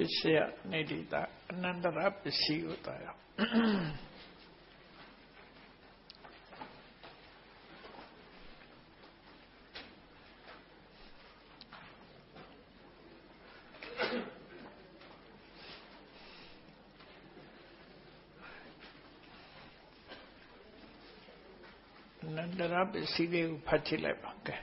စ္စယနေတိတာအနန္တရပစ္စည်းကိုတာရအနန္တရပစ္စည်းလေးကိုဖတ်ကြည့်လိုက်ပါကဲ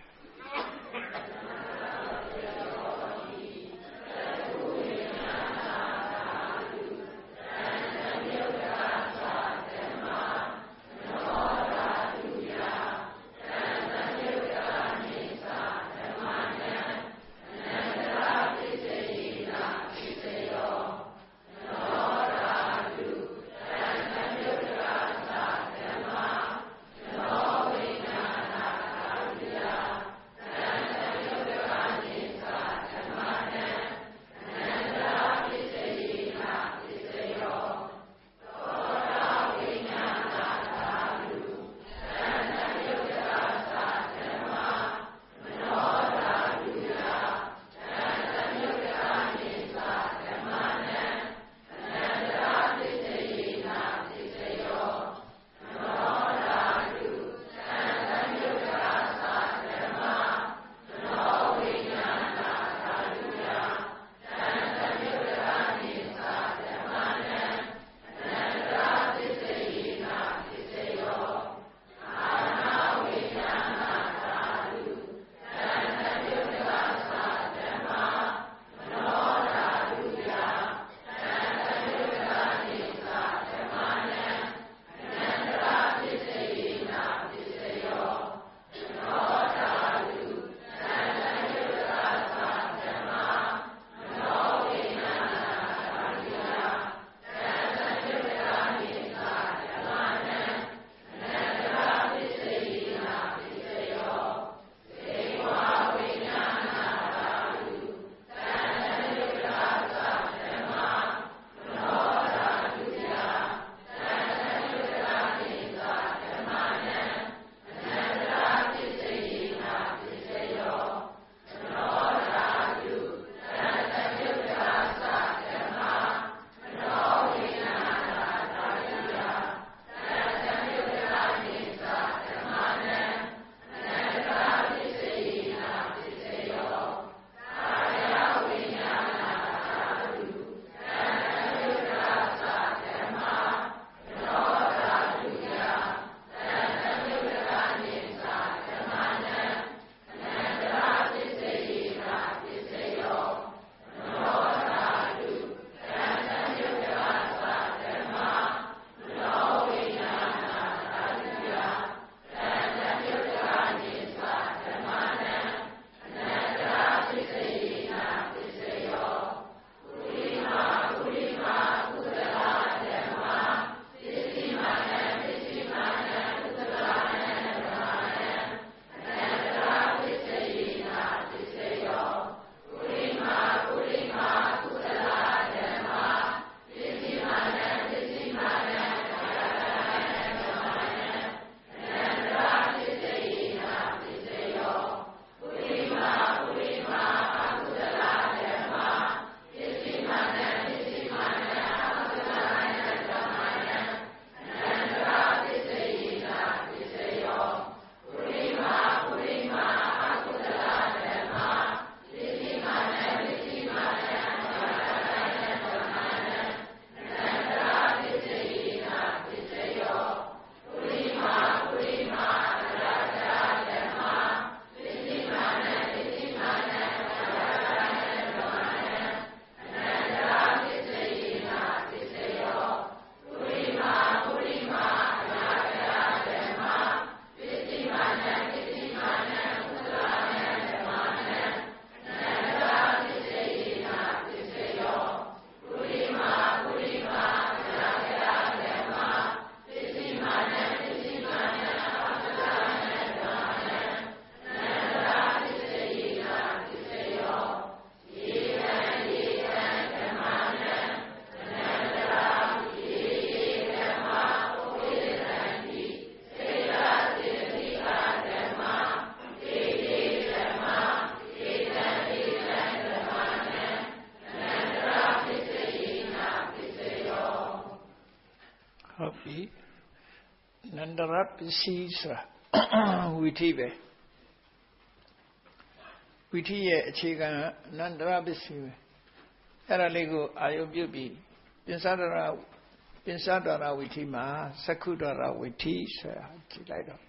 ဟုတ်ပြီနန္ဒရပစ္စည်းဆိုတာဝိထိပဲဝိထိရဲ့အခြေခံနန္ဒရပစ္စည်းပဲအဲ့ဒါလေးကိုအာယုပြုပြီးပင်စဒရဝိထိမှာသက္ခုဒရဝိထိဆိုတာကြည့်လိုက်တော့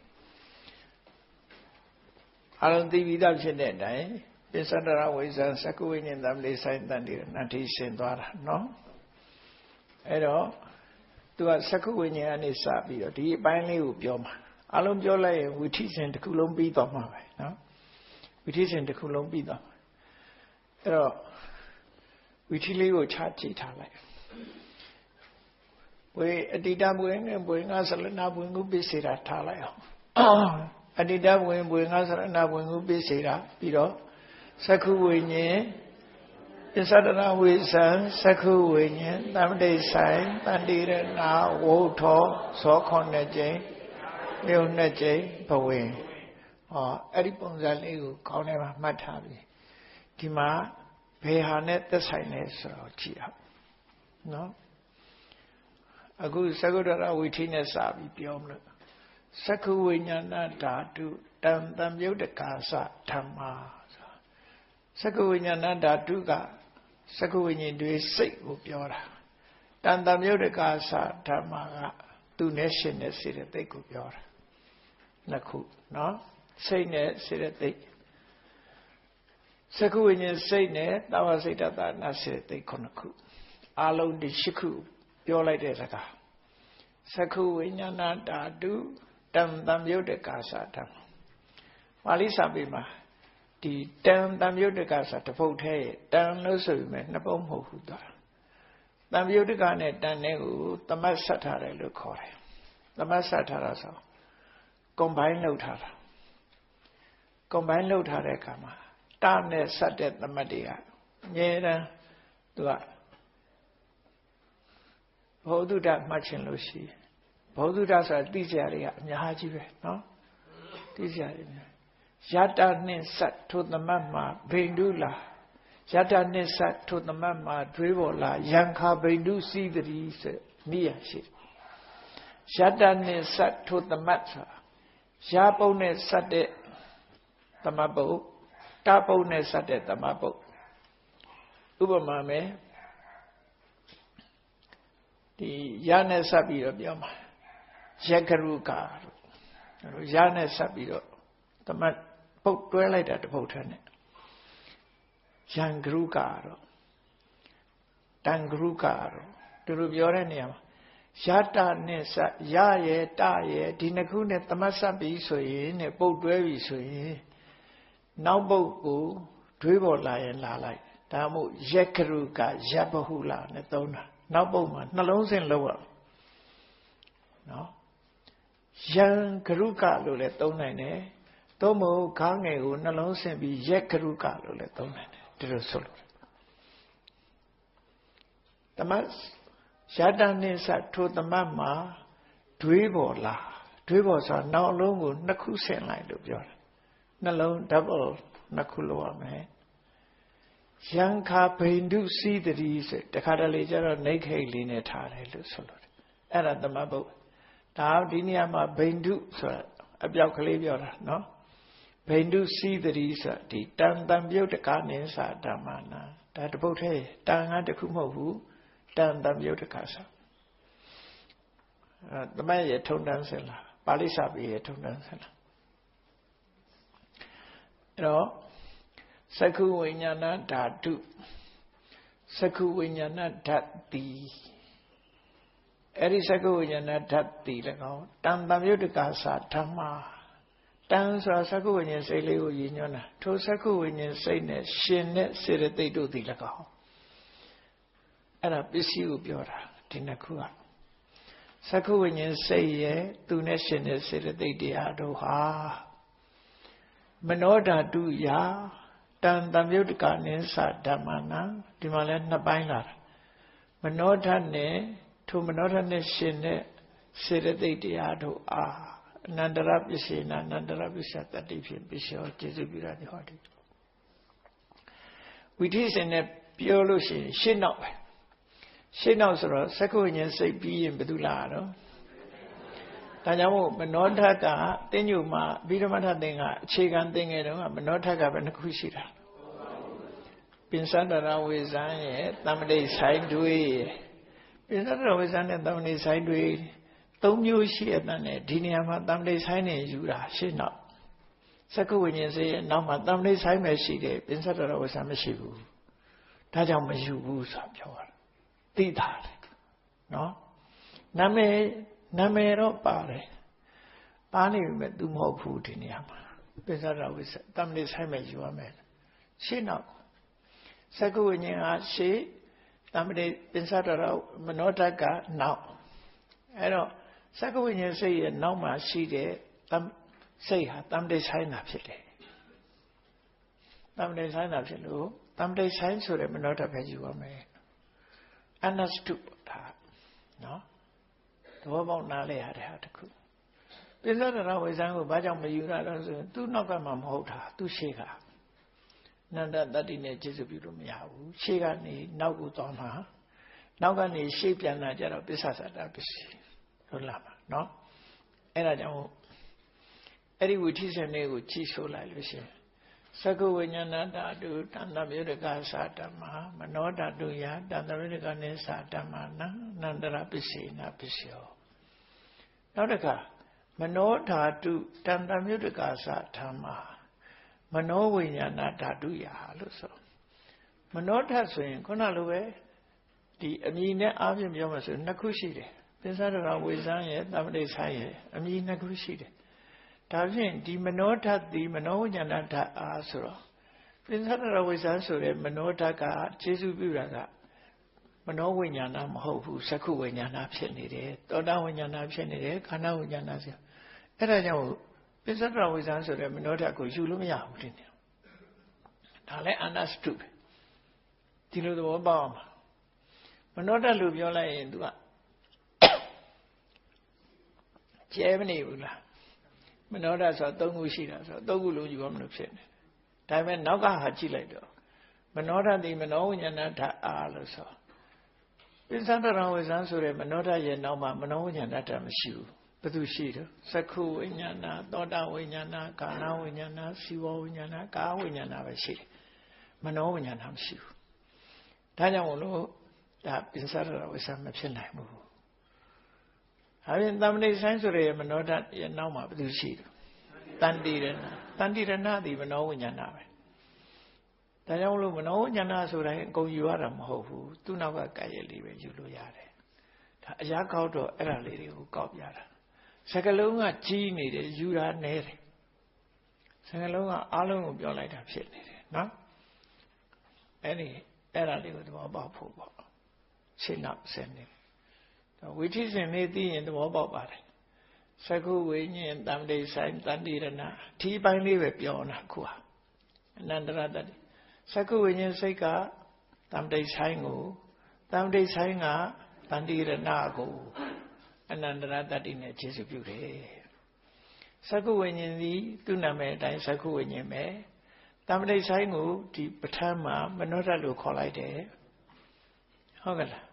အလုံးသိပြီးသားဖြစ်တဲ့အတိုင်းပင်စဒရဝိဇ္ဇံသက္ခုဝိညာဉ်တံလေးဆိုင်တန်ဒီနတ္ထိရှင်သွားတာနော်အဲ့တော့သူကသက္ခုဝိညာဉ်ကနေစပြီးတော့ဒီအပိုင်းလေးကိုပြောမှာအလုံးပြောလိုက်ရင်ဝိထိစဉ်တစ်ခုလုံးပြီးသွားမှာပဲနော်ဝိထိစဉ်တစ်ခုလုံးပြီးသွားမှာအဲ့တော့ဝိထိလေးကိုခြားကြည့်ထားလိုက်ဝေအတိတဘွေနဲ့ဘွေငါဆလနာဘွေကိုပြည့်စေတာထားလိုက်အောင်အတိတဘွေဘွေငါဆလနာဘွေကိုပြည့်စေတာပြီးတော့သက္ခုဝိညာဉ်ပစ္စဒနာဝိဇံသက္ခုဝိညာဉ်တမ္ပတိဆိုင်တန်တိရဏဝုထောသော9ကြိမ်မြို့2ကြိမ်ဘဝင်အဲ့ဒီပုံစံလေးကိုခေါင်းထဲမှာမှတ်ထားပြီဒီမှာဘယ်ဟာနဲ့သက်ဆိုင်လဲဆိုတော့ကြည့်အောင်နော်အခုသက္ကုဒရဝိထိနဲ့စပြီးပြောမလို့သက္ခုဝိညာဏဓာတုတံတံမြုတ်တကာသဓမ္မာသက္ခုဝိညာဏဓာတုကသက္ခုဝိညာဉ်တွေစိတ်ကိုပြောတာတံတံမြုတ်တကာသဓမ္မာကသူနဲ့ရှင်နဲ့စေတသိက်ကိုပြောတာနှစ်ခုနော်စိတ်နဲ့စေတသိက်သက္ခုဝိညာဉ်စိတ်နဲ့သဝစိတ္တသနာစေတသိက်9ခုအလုံးဒီ10ခုပြောလိုက်တဲ့စကားသက္ခုဝိညာဏဓာတုတံတံမြုတ်တကာသဓမ္မာပါဠိစာပေမှာဒီတံတံမြုတ်တကာသတပုတ်ထဲတံလို့ဆိုပြီးနှစ်ပုံမဟုတ်ဘူးသွားတံမြုတ်တကာနဲ့တံနဲ့ကိုသမတ်ဆက်ထားတယ်လို့ခေါ်တယ်သမတ်ဆက်ထားတာဆိုcombine လုပ်ထားတာcombine လုပ်ထားတဲ့အခါမှာတနဲ့ဆက်တဲ့သမတ်တွေကအမြဲတမ်းသူကဘောဓုတမှတ်ချင်လို့ရှိဘောဓုတဆိုတာသိကြတွေကအများကြီးပဲနော်သိကြတွေများယတနှင့်ဆက်ထိုသမတ်မှာဘိန္ဒုလာယတနှင့်ဆက်ထိုသမတ်မှာဒွေးပေါ်လာယံခာဘိန္ဒုစီတတိဆိုနိယရှိယတနှင့်ဆက်ထိုသမတ်ဆိုတာရာပုံနဲ့ဆက်တဲ့သမတ်ပုတ်တပုံနဲ့ဆက်တဲ့သမတ်ပုတ်ဥပမာမယ်ဒီရနဲ့ဆက်ပြီးတော့ပြောမှာယက္ခရုကာတို့ရနဲ့ဆက်ပြီးတော့သမတ်ပုတ်တွဲလိုက်တာတစ်ပုတ်ထဲနဲ့ယံဂရုကာတို့တံဂရုကာတို့တို့ပြောတဲ့နေရာမှာယတနဲ့ဆက်ရရဲ့တရဲ့ဒီနှစ်ခုနဲ့သမတ်ဆက်ပြီးဆိုရင်နဲ့ပုတ်တွဲပြီဆိုရင်နောက်ပုတ်ကိုဒွေးပေါ်လာရင်လာလိုက်ဒါမှမဟုတ်ယက္ခရုကယဘဟုလာနဲ့သုံးတာနောက်ပုတ်မှာနှလုံးစင်လောက်ရနော်ယံဂရုကလို့လည်းသုံးနိုင်တယ်သို့မဟုတ်ခါငယ်ကိုနှလုံးစင်ပြီးယက္ခရုကလို့လည်းသုံးနိုင်တယ်ဒီလိုဆိုလို့သမတ်ယတနှင့်ဆက်ထိုသမတ်မှာဒွေးပေါ်လာဒွေးပေါ်ဆိုတာနောက်အလုံးကိုနှစ်ခုဆင်လိုက်လို့ပြောတာနှလုံး double နှစ်ခုလောက်ရမယ်ယံခာဘိန္ဒုစီတတိဆိုတခါတလေကျတော့နှိတ်ခိတ်လေးနဲ့ထားတယ်လို့ဆိုလို့အဲ့ဒါသမတ်ပုတ်ဒါဒီနေရာမှာဘိန္ဒုဆိုတာအပြောက်ကလေးပြောတာနော်ဘိန္ဒုစီတတိဆိုဒီတံတံပြုတ်တကာနိသဓမ္မနာဒါတပုတ်ထဲတန်ကတခုမဟုတ်ဘူးတံတံပြုတ်တကာဆိုသမတ်ရဲ့ထုံတန်းစင်လားပါဠိစာပေရဲ့ထုံတန်းစင်လားအဲ့တော့သက္ခုဝိညာဏဓာတုသက္ခုဝိညာဏဓာတ်တိအဲ့ဒီသက္ခုဝိညာဏဓာတ်တိလည်းကောတံတံမြုတ်တကာသဓမ္မာတံဆိုတာသက္ခုဝိညာဉ်စိတ်လေးကိုရည်ညွှန်းတာထိုသက္ခုဝိညာဉ်စိတ်နဲ့ရှင်တဲ့စေတသိက်တို့သည်လည်းကောအဲ့ဒါပစ္စည်းကိုပြောတာဒီနှစ်ခုကသက္ခုဝိညာဉ်စိတ်ရဲ့သူနဲ့ရှင်တဲ့စေတသိက်တရားတို့ဟာမနောဓာတုယာတံတံမြုတ်တကာနိသဓမ္မနာဒီမှာလဲနှစ်ပိုင်းလာတာမနောဓာတ်နဲ့ထိုမနောဓာတ်နဲ့ရှင်တဲ့စေတသိက်တရားတို့အားအနန္တရပစ္စေနာအနန္တရပစ္စတတ္တိဖြင့်ပစ္စယောကျေစုပြုရတယ်ဟောဒီဝိထိစဉ်နဲ့ပြောလို့ရှိရင်ရှင်းတော့ပဲ ရှင်းတော့ဆိုတော့သက္ကဝိညာဉ်စိတ်ပြီးရင်ဘယ်သူလာတော့ဒါကြောင့်မို့မနောထကတင်းညိုမှာဗိဓမထသင်္ကအခြေခံသင်ငယ်တုန်းကမနောထကပဲနှစ်ခုရှိတာပင်စတရဝေဇံရဲ့တမ္ပတိဆိုင်တွေပင်စတရဝေဇံနဲ့တမ္ပတိဆိုင်တွေသုံးမျိုးရှိတဲ့နဲ့ဒီနေရာမှာတမ္ပတိဆိုင်နေယူတာရှင်းတော့သက္ကဝိညာဉ်စိတ်ရဲ့နောက်မှာတမ္ပတိဆိုင်ပဲရှိတယ်ပင်စတရဝေဇံမရှိဘူးဒါကြောင့်မယူဘူးဆိုပြောတာသိတာလေနော်နာမည်တော့ပါတယ်ပါနေပြီမဲ့သူမဟုတ်ဘူးဒီနေရာမှာပိဿရဝိသတမ္ပတိဆိုင်မဲ့ယူရမယ်ရှင်းတော့သက္ကဝိညာဉ်ဟာရှေ့တမ္ပတိပိဿရမနောဓာတ်ကနောက်အဲ့တော့သက္ကဝိညာဉ်စိတ်ရဲ့နောက်မှာရှိတဲ့စိတ်ဟာတမ္ပတိဆိုင်တာဖြစ်တယ်တမ္ပတိဆိုင်တာဖြစ်လို့တမ္ပတိဆိုင်ဆိုတဲ့မနောဓာတ်ပဲယူရမယ်အနစတုဒါနော်သဘောပေါက်နားလဲရတဲ့ဟာတခုပိဿရဝိဇံကိုဘာကြောင့်မယူရတော့ဆိုရင်သူ့နောက်ကမှမဟုတ်တာသူ့ရှေ့ကနန္ဒတတ္တိနဲ့ကျေစုပြုလို့မရဘူးရှေ့ကနေနောက်ကိုသွားမှာနောက်ကနေရှေ့ပြန်လာကြတော့ပစ္စသတ္တပစ္စည်းဟုတ်လားပါနော်အဲ့ဒါကြောင့်အဲ့ဒီဝိထိစင်လေးကိုကြည့်ဆိုလိုက်လို့ရှိရင်သက္ကဝိညာဏဓာတုတဏ္ဍမြေတကသာဓမ္မမနောဓာတုယတဏ္ဍမြေတကနိသာဓမ္မနနန္တရပစ္စေနာပစ္စယောနောက်တစ်ခါမနောဓာတုတဏ္ဍမြေတကသာဓမ္မမနောဝိညာဏဓာတုယလို့ဆိုမနောဓာတ်ဆိုရင်ခုနလိုပဲဒီအမည်နဲ့အားဖြင့်ပြောမှဆိုနှစ်ခုရှိတယ်ပစ္စဒရဝိဇံရဲ့တမ္ပတိဆိုင်ရဲ့အမည်နှစ်ခုရှိတယ်ဒါဖြင့်ဒီမနောဓာတ်ဒီမနောဝိညာဏဓာတ်အားဆိုတော့ပင်စတရဝိဇ္ဇာဆိုတဲ့မနောဓာတ်ကကျေစုပြုတာကမနောဝိညာဏမဟုတ်ဘူးသက္ခုဝိညာဏဖြစ်နေတယ်သောတာဝိညာဏဖြစ်နေတယ်ခန္ဓာဝိညာဏဆိုအဲ့ဒါကြောင့်ပင်စတရဝိဇ္ဇာဆိုတဲ့မနောဓာတ်ကိုယူလို့မရဘူးတဲ့ဒါလည်းအနစတုပဲဒီလိုသဘောပေါက်အောင်မနောဓာတ်လို့ပြောလိုက်ရင် तू ကကျဲမနေဘူးလားမနောဓာတ်ဆိုတော့၃ခုရှိတာဆိုတော့၃ခုလုံးယူရမလို့ဖြစ်နေဒါပေမဲ့နောက်ကဟာကြည့်လိုက်တော့မနောဓာတ်ဒီမနောဝိညာဏဓာတ်အားလို့ဆိုပစ္စတရဝိဇ္ဇံဆိုတဲ့မနောဓာတ်ရဲ့နောက်မှာမနောဝိညာဏဓာတ်မရှိဘူးဘယ်သူရှိတော့သက္ခုဝိညာဏသောတာဝိညာဏကာဏဝိညာဏစီဝဝိညာဏကာဝိညာဏပဲရှိတယ်မနောဝိညာဏမရှိဘူးဒါကြောင့်မို့လို့ဒါပစ္စတရဝိဇ္ဇံမဖြစ်နိုင်ဘူးဒါပြင်တမ္ပတိဆိုင်ဆိုတဲ့မနောဓာတ်ရဲ့နောက်မှာဘယ်သူရှိတယ်တန်တိရဏတန်တိရဏသည်မနောဝိညာဏပဲဒါကြောင့်လို့မနောဝိညာဏဆိုတိုင်းအကုန်ယူရတာမဟုတ်ဘူးသူ့နောက်ကကာယလေးပဲယူလို့ရတယ်ဒါအရာကောက်တော့အဲ့ဒါလေးတွေကိုကောက်ပြတာစကလုံးကကြီးနေတယ်ယူတာနဲတယ်စကလုံးကအားလုံးကိုပြောလိုက်တာဖြစ်နေတယ်နော်အဲ့ဒါလေးကိုသဘောပေါက်ဖို့ပေါ့ရှင်းတော့ဆင်းနေဝိထိစင်လေးသိရင်သဘောပေါက်ပါတယ်သက္ခုဝိညာဉ်တမ္ပတိဆိုင်တန်တိရဏဒီပိုင်းလေးပဲပြောတာခုဟာအနန္တရတ္တိသက္ခုဝိညာဉ်စိတ်ကတမ္ပတိဆိုင်ကိုတမ္ပတိဆိုင်ကတန်တိရဏကိုအနန္တရတ္တိနဲ့ခြေစုပြုတယ်သက္ခုဝိညာဉ်သည်သူ့နာမည်အတိုင်းသက္ခုဝိညာဉ်ပဲတမ္ပတိဆိုင်ကိုဒီပဋ္ဌာန်းမှာမနောဓာတ်လို့ခေါ်လိုက်တယ်ဟုတ်ကဲ့လား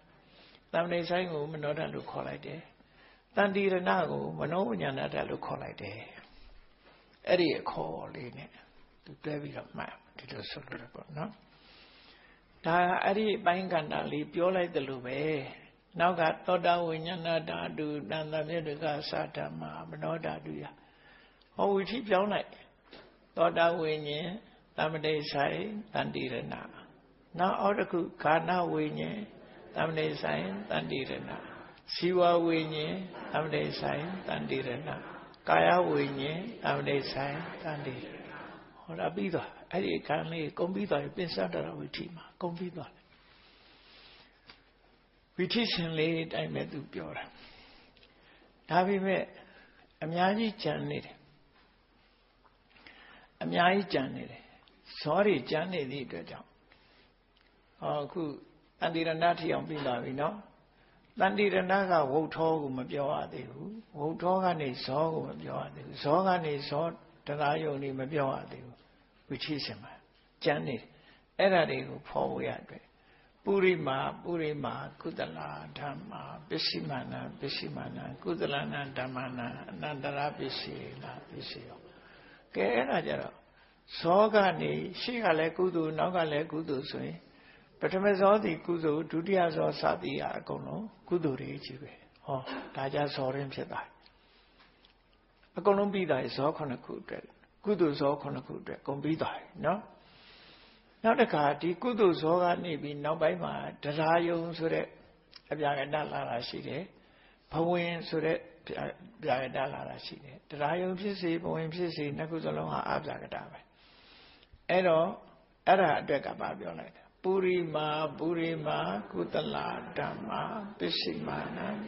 တမ္ပတိဆိုင်ကိုမနောဓာတ်လို့ခေါ်လိုက်တယ်တန်တိရဏကိုမနောဝိညာဏဓာတ်လို့ခေါ်လိုက်တယ်အဲ့ဒီအခေါ်လေးနဲ့သူတွဲပြီးတော့မှတ်ဒီလိုဆိုလို့ရပေါ့နော်ဒါအဲ့ဒီပိုင်းကဏ္ဍလေးပြောလိုက်တယ်လို့ပဲနောက်ကသောတာဝိညာဏဓာတုတန်တမြေတကသာဓမ္မမနောဓာတုယဟောဝိထိပြောင်းလိုက်သောတာဝိညာဉ်တမ္ပတိဆိုင်တန်တိရဏနောက်အောက်တစ်ခုခန္ဓာဝိညာဉ်တမ္ပတိဆိုင်တန်တိရဏစီဝဝိညာဉ်တမ္ပတိဆိုင်တန်တိရဏကာယဝိညာဉ်တမ္ပတိဆိုင်တန်တိရဏဟောတာပြီးသွားအဲ့ဒီအခန်းလေးကုန်ပြီးသွားပြီပစ္စတရဝိထိမှာကုန်ပြီးသွားတယ်ဝိထိရှင်လေးအတိုင်းပဲသူပြောတာဒါပေမဲ့အများကြီးကြံနေတယ်အများကြီးကြံနေတယ်ဇောတွေကြံနေသည့်အတွက်ကြောင့်အခုတန်တိရဏထိအောင်ပြီးလာပြီနော်တန်တိရဏကဝုတ်ထောကိုမပြောရသေးဘူးဝုတ်ထောကနေဇောကိုမပြောရသေးဘူးဇောကနေဇောတရားယုံနေမပြောရသေးဘူးဝိထိရှင်မှာကြံနေတယ်အဲ့ဒါတွေကိုဖော်ဝေရအတွက်ပ Purima Kudala Dhamma Pisimana Kudalana Dhammana Nandara Pisila Pisio Kera Jaro Soga ni Shigale Kudu Nogale Kudu Sui Patamazodi Kudu Dudiazo Sadia Akono Kudu Rijibe Oh Taja Sorim Seta Akonumbida is Okona Kudre Kudu Zokona Kudre Gombida no Now the card, the Kudu Soga Nibi, no by my Darayo Sure, Abiagadala Shide, Pawin Sure, Biagadala Shide, Darayo Pisi, Pawin Pisi, Nakuzalonga Abzagadabe. Edo, Era Degababiolet, Purima, Kutala, Dhamma, Pisimana,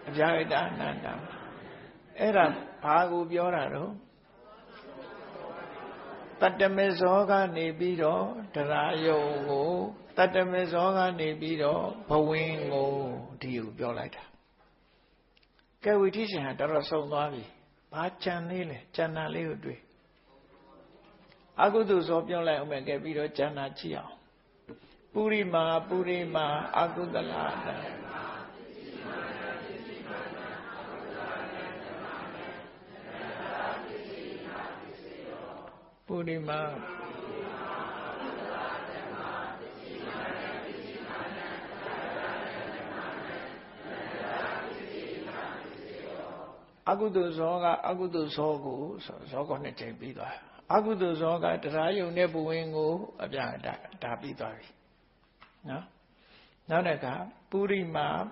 Abiagadana, Era Pagu Biorado. Tatamezoga Nebiro, Darayo, Tatamezoga Nebiro, Pawingo, Dio Biolata. Can we teach her Daraso Navi? Pachanile, Chana Leudri. Agudus of Yola Omega Biro Chana Chia. Purima, Agudalada. Purima Agudu Sogu, Sogo Netebida. Agudu Soga, Darayo Nebuingo, Abjada, Dabidari. No? Nanaka, Purima.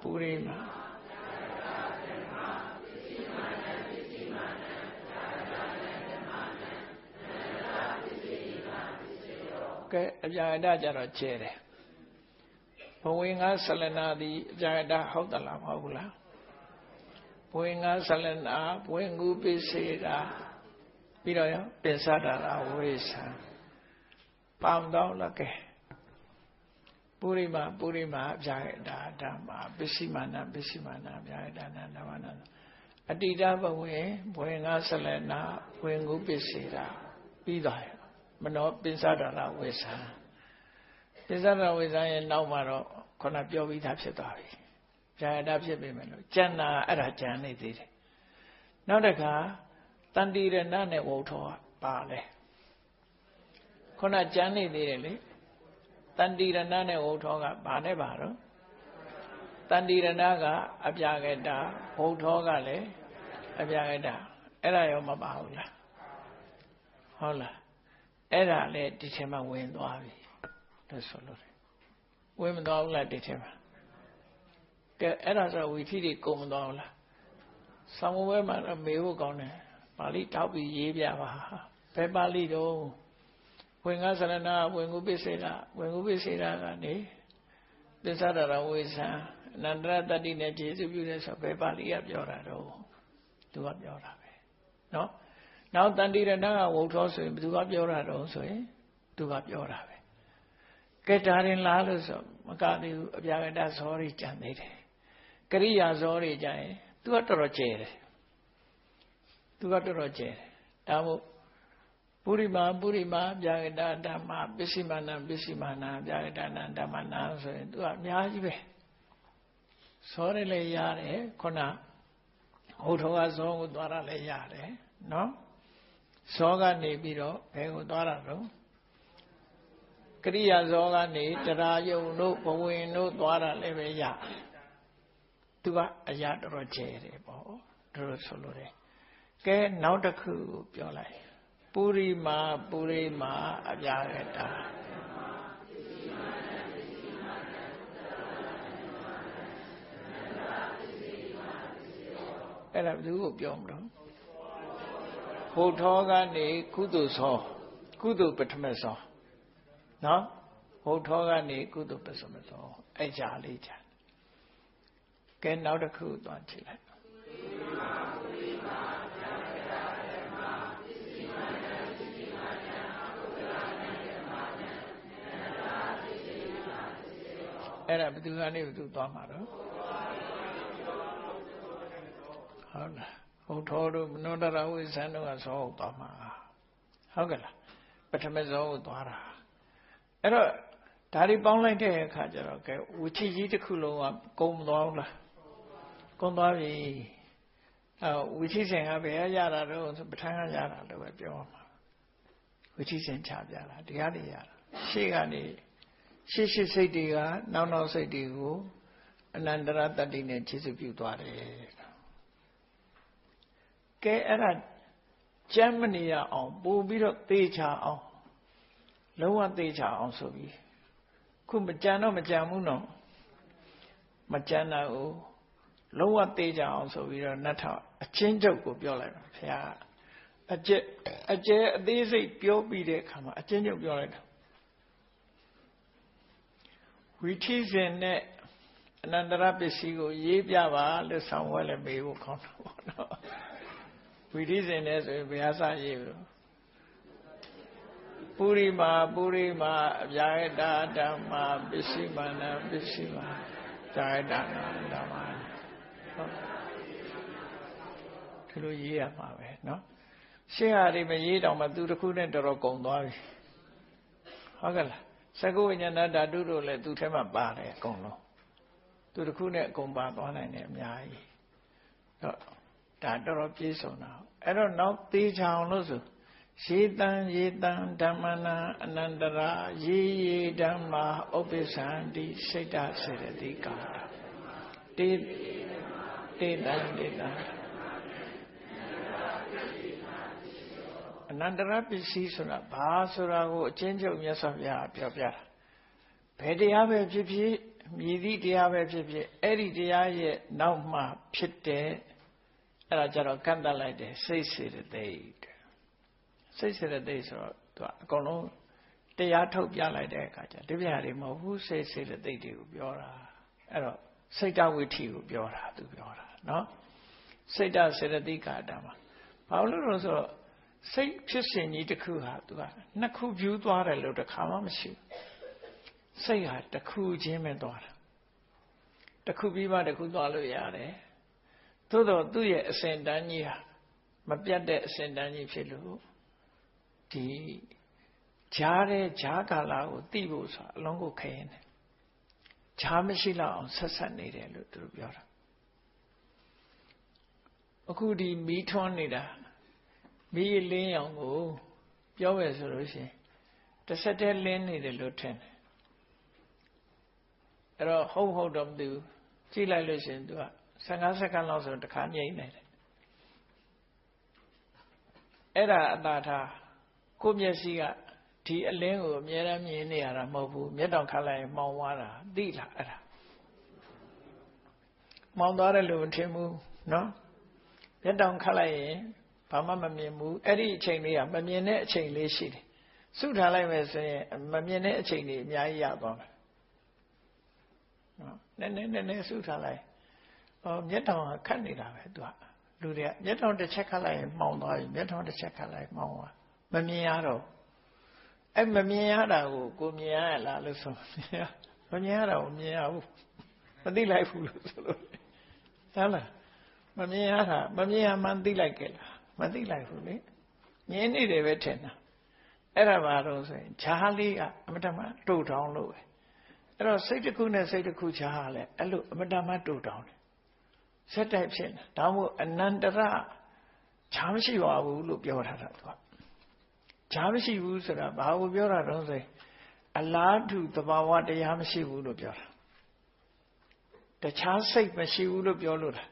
Abjada Jara Chere. Poinga Salena the Jada Hotala Maula. Poinga Salena, Poingu Piseda, Piroya, Pensada, Wesa. Pound down like Purima, Jada, Dama, Bisimana, Jada, Namana. Adida Bawe, Poinga Salena, Poingu Piseda, Pidaya. Mano Pinsada Wesa. Pinsada Wesa and Naumaro, Conapio with Hapsetari. Jayadapse Bimeno. Jana Arajani did. Now the car, Tandi and Nane Woto, Bale. Kona Jani did. Tandi and Nane Wotoga, Bane Baro. Tandi and Naga, Abjagada, Wotogale, Abjagada, Erayoma Baula. Hola. Era le ditema wind wavi. That's all. Women don't like ditema. Eras a witty common. Some women are meal gone. Pali tabi yebia. Pebali do. When Asana, when Ubisera, Gani. The Sada always Nandra Dadina Jesus of Pebali up your ado. Do up your no? Now Tandirana will also do up your head also, do up your head. Get her in Lalas, Makadi, Yagada, sorry, Janade. Korea, sorry, Jay, do up to Roger. Now Purima, Jagada, Dama, Bisimana, Jagada, Damana, so do up Yajibe. Sorry, lay yare, Kona, Otoa song, Dora lay yare, no? Soga Nebiro, Pegodorado Kriya Soga Ne, Tarayo, no, Powin, no, Dora Leveya. Tua Ayat Rogere, Drosolore. Get now the coup, your life. Purima, Ayagata. And I do Yomro. Hotoga ne Kudu so, Kudu Petmeso. No? Hotoga ne Kudu Pesomeso, Ejalija. Get now the coup, don't you like? And I'm doing to Tomaro. Who told him no that I was sending us all Toma? How can I? But I'm as old Dora. And ဒါတွေပေါင်းလိုက်တဲ့အခါကျတော့ကဲဝီချီကြီးတစ်ခုလုံးကကုန်မသွားဘူးလားကုန်သွားပြီဝီချီစင်ကဘယ်ရတာတော့ပဋ္ဌာန်းကရတာလို့ပဲပြောမှာဝီချီစင်ချပြတာတရားတွေရတာရှေ့ကနေရှေ့စိတ်တွေကနောက်စိတ်တွေကိုအနန္တရတတ္တိနဲ့ခြေစွပ်ပြုသွားတယ်ကဲအဲ့ဒါကြမ်းမနေရအောင်ပို့ပြီးတော့သေချာအောင်လုံးဝသေချာအောင်ဆိုပြီးခုမကြံတော့မကြံဘူးနော်မကြံတော့ဘူးလုံးဝသေချာအောင်ဆိုပြီးတော့နတ်ထအချင်းချုပ်ကိုပြောလိုက်ပါဘုရားအကျဲအသေးစိတ်ပြောပြီးတဲ့အခါမှာအချင်းချုပ်ပြောလိုက်တာဝီထိစဉ်နဲ့အနန္တရပစ္စည်းကိုရေးပြပါလို့ဆောင်းဝဲလည်းမေးဖို့ခေါင်းတော့ပေါ့နော်ဝီထိစဉ်နဲ့ဆိုရင်ဘုရားစာရေးလို့ပုရိမာအဗျာယတာဓမ္မာပစ္စည်းမာနပစ္စည်းမာဇာယတာနာဓမ္မာဒီလိုရေးရမှာပဲเนาะရှင်းဟာတွေမရေးတော့မှသူတစ်ခုနဲ့တော်တော်ကုန်သွားပြီဟုတ်ကဲ့လားသကုဝိညာဏဓာတုတို့လည်းသူ့ထဲမှာပါတယ်အကုန်လုံးသူတစ်ခုနဲ့အကုန်ပါသွားနိုင်တယ်အများကြီးတော့ဒါတော်တော်ပြည့်စုံတာအဲ့တော့နောက်သေးချအောင်လို့ဆိုရေတံဓမ္မနာအနန္တရာရေဓမ္မာဥပ္ပစ္ဆန္တိစိတ်တစေတသိကာတေတံအနန္တရပစ္စည်းဆိုတာဘာဆိုတာကိုအချင်းချုပ်မြတ်စွာဘုရားပြောပြတာဘယ်တရားပဲဖြစ်ဖြစ်မြည်သည့်တရားပဲဖြစ်ဖြစ်အဲ့ဒီတရားရဲ့နောက်မှဖြစ်တဲ့အဲ့ဒါကြတော့ကန့်တတ်လိုက်တယ်စိတ်စေတသိက်စိတ်စေတသိက်ဆိုတော့သူကအကုန်လုံးတရားထုတ်ပြလိုက်တဲ့အခါကျဒီပြားတွေမဟုတ်ဘူးစိတ်စေတသိက်တွေကိုပြောတာအဲ့တော့စိတ်တဝိထီကိုပြောတာသူပြောတာနော်စိတ်တစေတသိက္ခာတာမှာဘာလို့လဲဆိုတော့စိတ်ဖြစ်စဉ်ကြီးတစ်ခုဟာသူကနှစ်ခုဖြူသွားတယ်လို့တခါမှမရှိဘူးစိတ်ဟာတစ်ခုချင်းပဲသွားတာတစ်ခုပြီးမှတစ်ခုသွားလို့ရတယ်သို့တော့သူ့ရဲ့အစဉ်တန်းကြီးဟာမပြတ်တဲ့အစဉ်တန်းကြီးဖြစ်လို့ဒီဂျားကာလကိုသိဖို့ဆိုတာအလုံးကိုခဲရင်တယ်ဂျားမရှိတော့အောင်ဆက်ဆက်နေတယ်လို့သူတို့ပြောတာအခုဒီမီးထွန်းနေတာမီးလင်းရောင်ကိုပြောမယ်ဆိုလို့ရှိရင်တစ်ဆက်တည်းလင်းနေတယ်လို့ထင်တယ်အဲ့တော့ဟုတ်တော့မသိဘူးကြည့်လိုက်လို့ရှိရင်သူက15စက္ကန့်လောက်ဆိုတခါငြိမ့်နေတယ်အဲ့ဒါအသာထားကိုယ့်မျက်စိကဒီအလင်းကိုအမြဲတမ်းမြင်နေရတာမဟုတ်ဘူးမျက်တောင်ခတ်လိုက်ရင်မှောင်သွားတာသိလားအဲ့ဒါမှောင်သွားတယ်လို့မထင်ဘူးနော်မျက်တောင်ခတ်လိုက်ရင်ဘာမှမမြင်ဘူးအဲ့ဒီအချိန်လေးကမမြင်တဲ့အချိန်လေးရှိတယ်စုထားလိုက်မယ်ဆိုရင်မမြင်တဲ့အချိန်လေးအများကြီးရသွားမယ်နော်နည်းနည်းစုထားလိုက်မျက်တောင်ကခတ်နေတာပဲသူကလူတွေကမျက်တောင်တစ်ချက်ခတ်လိုက်ရင်မှောင်သွားပြီမျက်တောင်တစ်ချက်ခတ်လိုက်မှောင်သွားမမြင်ရတော့အဲ့မမြင်ရတာကိုမြင်ရလားလို့ဆိုမမြင်ရတာကိုမြင်ရဘူးမသိလိုက်ဘူးလို့ဆိုလို့ဟုတ်လားမမြင်ရတာမမြင်ရမှန်းသိလိုက်ကြလားမသိလိုက်ဘူးလေမြင်နေတယ်ပဲထင်တာအဲ့ဒါပါတော့ဆိုရင်ဈာလေးကအမတမတူတောင်းလို့ပဲအဲ့တော့စိတ်တစ်ခုနဲ့စိတ်တစ်ခုဈာလဲအဲ့လိုအမတမတူတောင်းတယ်စက်တိုက်ဖြစ်နေဒါမို့အနန္တရဈာမရှိပါဘူးလို့ပြောထားတာသူကဈာမရှိဘူးဆိုတာဘာကိုပြောတာတော့ဆိုရင်အလားတူသဘာဝတရားမရှိဘူးလို့ပြောတာတခြားစိတ်မရှိဘူးလို့ပြောလို့လား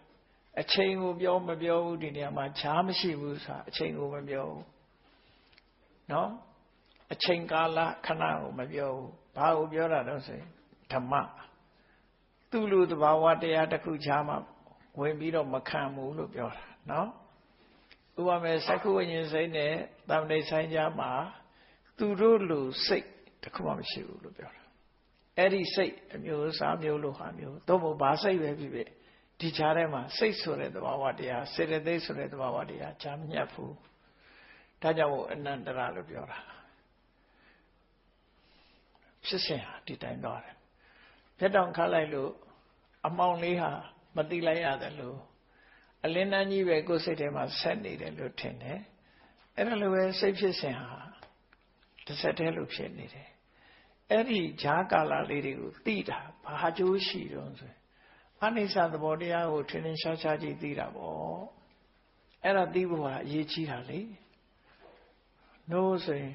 အချိန်ကိုပြောမပြောဘူးဒီနေရာမှာဈာမရှိဘူးဆိုတာအချိန်ကိုမပြောဘူးနော်အချိန်ကာလခဏကိုမပြောဘူးဘာကိုပြောတာတော့ဆိုရင်ဓမ္မသူ့လိုသဘာဝတရားတစ်ခုဈာမှာဝင်ပြီးတော့မခံဘူးလို့ပြောတာနော်ဥပမာသက္ကုဝိညာဉ်စိတ်နဲ့တမ္ပိဆိုင်ကြမှာသူတို့လိုစိတ်တစ်ခုမှမရှိဘူးလို့ပြောတာအဲ့ဒီစိတ်အမျိုးအစားမျိုးလိုဟာမျိုးသို့မဟုတ်ဘာစိတ်ပဲဖြစ်ဖြစ်ဒီခြားထဲမှာစိတ်ဆိုတဲ့သဘာဝတရားစေတသိက်ဆိုတဲ့သဘာဝတရားဈာမညက်ဘူးဒါကြောင့်အနန္တရလို့ပြောတာဖြစ်စဉ်ဟာဒီတိုင်းတော့တယ်ပြတ်တောင်ခါလိုက်လို့အမောင်လေးဟာမသိလိုက်ရတယ်လို့အလင်းတန်းကြီးပဲကိုယ်စိတ်ထဲမှာဆက်နေတယ်လို့ထင်တယ်အဲ့ဒါလိုပဲစိတ်ဖြစ်စဉ်ဟာတစ်ဆက်တည်းလို့ဖြစ်နေတယ် အဲ့ဒီဈာကာလလေးတွေကိုသိတာဘာကျိုးရှိတော့ဆိုအနိစ္စသဘောတရားကိုထင်ထင်ရှားရှားကြီးသိတာပေါ့အဲ့ဒါသိဖို့ဟာအရေးကြီးတာလေနိုးဆိုရင်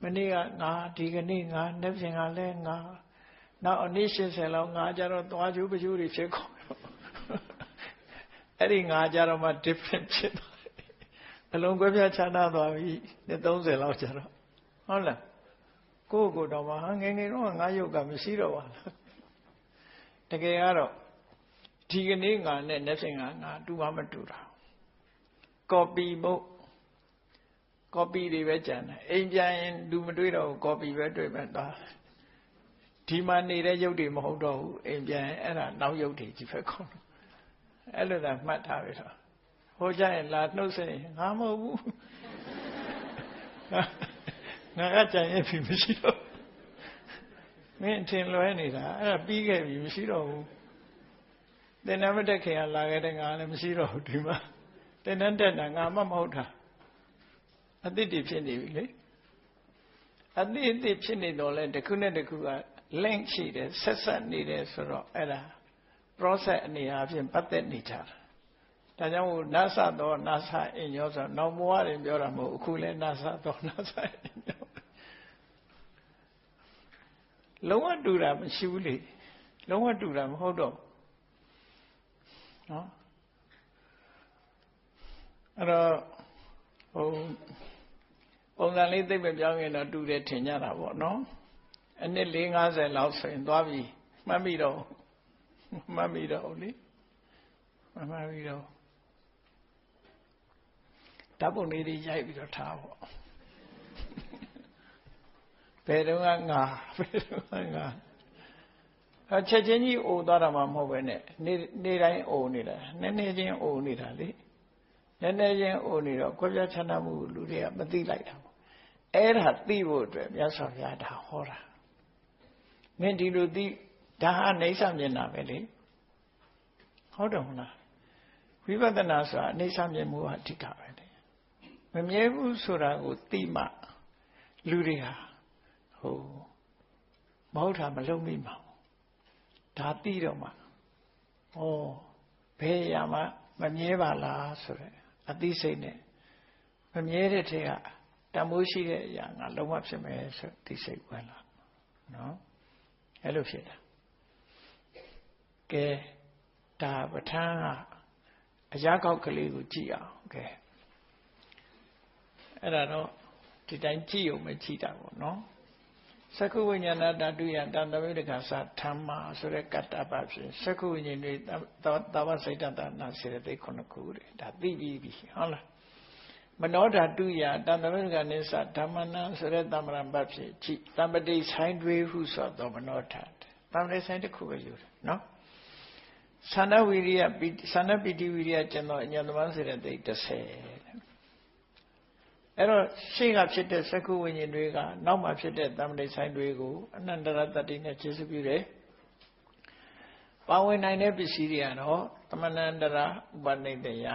မနေ့ကငါဒီကနေ့ငါနေ့ပြင်ကလည်းငါနောက်အနည်း80လောက်ငါကြတော့သွားကျိုးပကျိုးတွေဖြစ်ကုန်အဲ့ဒီငါကြတော့မှ different ဖြစ်သွားတယ်အလုံးကွဲပြားခြားနာသွားပြီနှစ်30လောက်ကြတော့ဟုတ်လားကိုယ့်ကိုယ်တော့မှငယ်ငယ်တော့ငါယုတ်ကမရှိတော့ပါလားတကယ်ကတော့ဒီကနေ့ငါနဲ့နေ့ပြင်ကငါတူမှမတူတာ copy မို့ copy တွေပဲကြံတယ်အိမ်ပြန်ရင်လူမတွေ့တော့ဘူး copy ပဲတွေ့မှသွားဒီမှာနေတဲ့ရုပ်တွေမဟုတ်တော့ဘူးအိမ်ပြန်ရင်အဲ့ဒါနောက်ရုပ်တွေကြီးပဲခေါ်တယ်အဲ့လိုသာမှတ်ထားပြီတော့ဟိုကြရင်လာနှုတ်ဆက်ရင်ငါမဟုတ်ဘူးငါကကြံရင်ပြီမရှိတော့မင်းထင်လွဲနေတာအဲ့ဒါပြီးခဲ့ပြီမရှိတော့ဘူးသင်္นานမတက်ခင်ကလာခဲ့တဲ့ငါလည်းမရှိတော့ဘူးဒီမှာသင်္นานတက်တာငါမှမဟုတ်တာအတိတ်ဖြစ်နေပြီလေအတိတ်ဖြစ်နေတော့လဲတစ်ခုနဲ့တစ်ခုက link ရှိတယ်ဆက်ဆက်နေတယ်ဆိုတော့အဲ့ဒါ process အနေအချင်းပတ်သက်နေကြတာဒါကြောင့်မို့နာဆတော့နာဆအင်ညောဆိုနောက်ဘဝတွင်ပြောတာမဟုတ်အခုလဲနာဆတော့နာဆအင်ညောလုံးဝတူတာမရှိဘူးလေလုံးဝတူတာမဟုတ်တော့နော်အဲ့တော့ပုံစံလေးသိပ်မပြောင်းရင်တော့တူတယ်ထင်ကြတာပေါ့နော်အနည်း50လောက်ဆိုရင်သွားပြီမှတ်မိတော့လေမှတ်မိတော့ဓာတ်ပုံလေးတွေရိုက်ပြီးတော့ထားပေါ့ဘယ်တော့ငါချက်ချင်းကြီးအိုသွားတာမှမဟုတ်ပဲနဲ့နေ့တိုင်းအိုနေတာနည်းနည်းချင်းအိုနေတာလေနည်းနည်းချင်းအိုနေတော့ကြွယ်ပြချမ်းသာမှုလူတွေကမသိလိုက်တာပေါ့အဲ့ဒါသိဖို့အတွက်မြတ်စွာဘုရားဒါဟောတာမင်းဒီလိုသိဒါဟာအိဋ္ဌမြင်တာပဲလေဟုတ်တယ်မလားဝိပဿနာဆိုတာအိဋ္ဌမြင်မှုဟာအဓိကပဲလေမမြဲဘူးဆိုတာကိုသိမှလူတွေဟာမဟုတ်တာမလုံးမိမှာဒါသိတော့မှဘယ်ရမှာမမြဲပါလားဆိုတဲ့အသိစိတ်နဲ့မမြဲတဲ့ထဲကတမိုးရှိတဲ့အရာငါလုံးဝဖြစ်မယ်ဆိုသိစိတ်ဝင်လာနော်အဲ့လိုဖြစ်တာကဲဒါပဋ္ဌာန်းကအရာကောက်ကလေးကိုကြည့်အောင်ကဲအဲ့ဒါတော့ဒီတိုင်းကြည့်ုံပဲကြည့်တာပေါ့နော်သက္ကုဝိညာဏဓာတုယတံတဝိဒကသဓမ္မာဆိုတဲ့ကတ္တပဖြစ်သက္ကုဝိညာဉ်တွေသဝစိတ်တတနာစေတသိက်9ခုတွေဒါသိပြီးပြီဟုတ်လားမနောဓာတုယတံတဝိဒကနိစ္စဓမ္မနာဆိုတဲ့တမ္ပရံပတ်ဖြစ်ကြည့်တမ္ပတိဆိုင်တွေဟုဆိုတော့မနောဓာတ်တမ္ပတိဆိုင်တစ်ခုပဲယူတယ်နော်သန္နဝိရိယသန္နပိတိဝိရိယကျင်တော့အညံသမစေတသိက်30အဲ့တော့ရှေ့ကဖြစ်တဲ့သက္ကုဝိညာဉ်တွေကနောက်မှဖြစ်တဲ့တမ္ပတိဆိုင်တွေကိုအနန္တရတ္တိနဲ့ခြေစွပ်ပြုတယ်ပါဝင်နိုင်တဲ့ပစ္စည်းတွေကတော့သမဏန္တရဥပနိတယ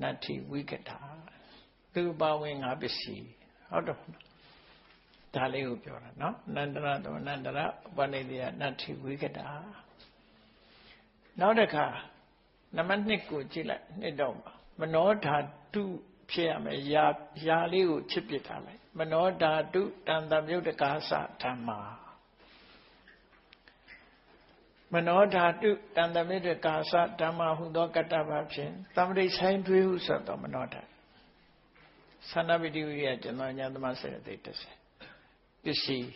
နတ္ထိဝိကတာသူပါဝင်ငါပစ္စည်းဟုတ်တယ်ဒါလေးကိုပြောတာနော်အနန္တရသမဏန္တရဥပနိတယနတ္ထိဝိကတာနောက်တစ်ခါနံပါတ်2ကိုကြည့်လိုက်နှစ်တော့မနောဓာတုဖြစ်ရမယ်ယာလေးကိုချစ်ပစ်ထားလိုက်မနောဓာတုတန်တမြုတ်တကာသဓမ္မာမနောဓာတုတန်တမြုတ်တကာသဓမ္မာဟုသောကတ္တဗဖြင့်တမ္ပတိဆိုင်တွေဟုဆိုသောမနောဓာသန္နပိတိဝိရိယကျင်သောညာသမစေတသိက်30ပစ္စည်း